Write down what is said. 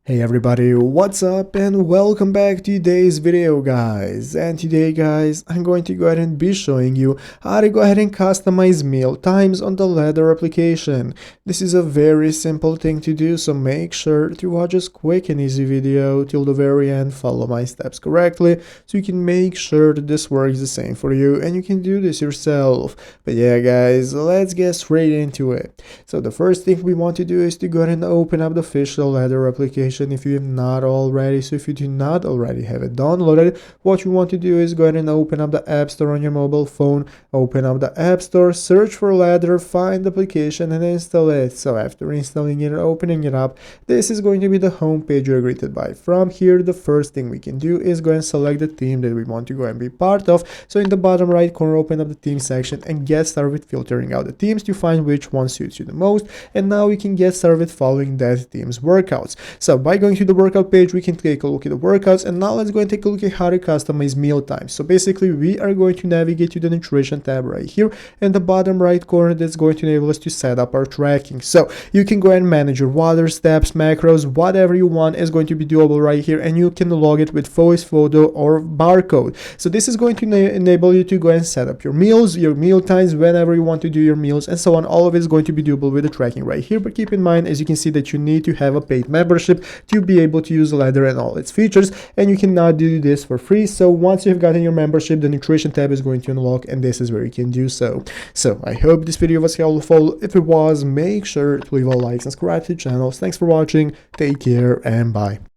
Hey everybody, what's up and welcome back to today's video guys. And today guys, I'm going to go ahead and be showing you how to go ahead and customize meal times on the Ladder application. This is a very simple thing to do, so make sure to watch this quick and easy video till the very end, follow my steps correctly so you can make sure that this works the same for you and you can do this yourself. But yeah guys, let's get straight into it. So the first thing we want to do is to go ahead and open up the official Ladder application if you have not already. So if you do not already have it downloaded, what you want to do is go ahead and open up the App Store on your mobile phone, open up the App Store, search for Ladder, find the application and install it. So after installing it and opening it up, this is going to be the home page you're greeted by. From here, the first thing we can do is go and select the theme that we want to go and be part of. So in the bottom right corner, open up the theme section and get started with filtering out the themes to find which one suits you the most. And now we can get started with following that theme's workouts. So by going to the workout page, we can take a look at the workouts, and now let's go and take a look at how to customize meal times. So basically we are going to navigate to the nutrition tab right here in the bottom right corner. That's going to enable us to set up our tracking. So you can go ahead and manage your water, steps, macros, whatever you want is going to be doable right here, and you can log it with voice, photo or barcode. So this is going to enable you to go and set up your meals, your meal times, whenever you want to do your meals and so on. All of it is going to be doable with the tracking right here, but keep in mind, as you can see, that you need to have a paid membership to be able to use Ladder and all its features, and you cannot do this for free. So once you've gotten your membership, the nutrition tab is going to unlock, and this is where you can do so. So I hope this video was helpful. If it was, make sure to leave a like and subscribe to the channel. Thanks for watching, take care and bye.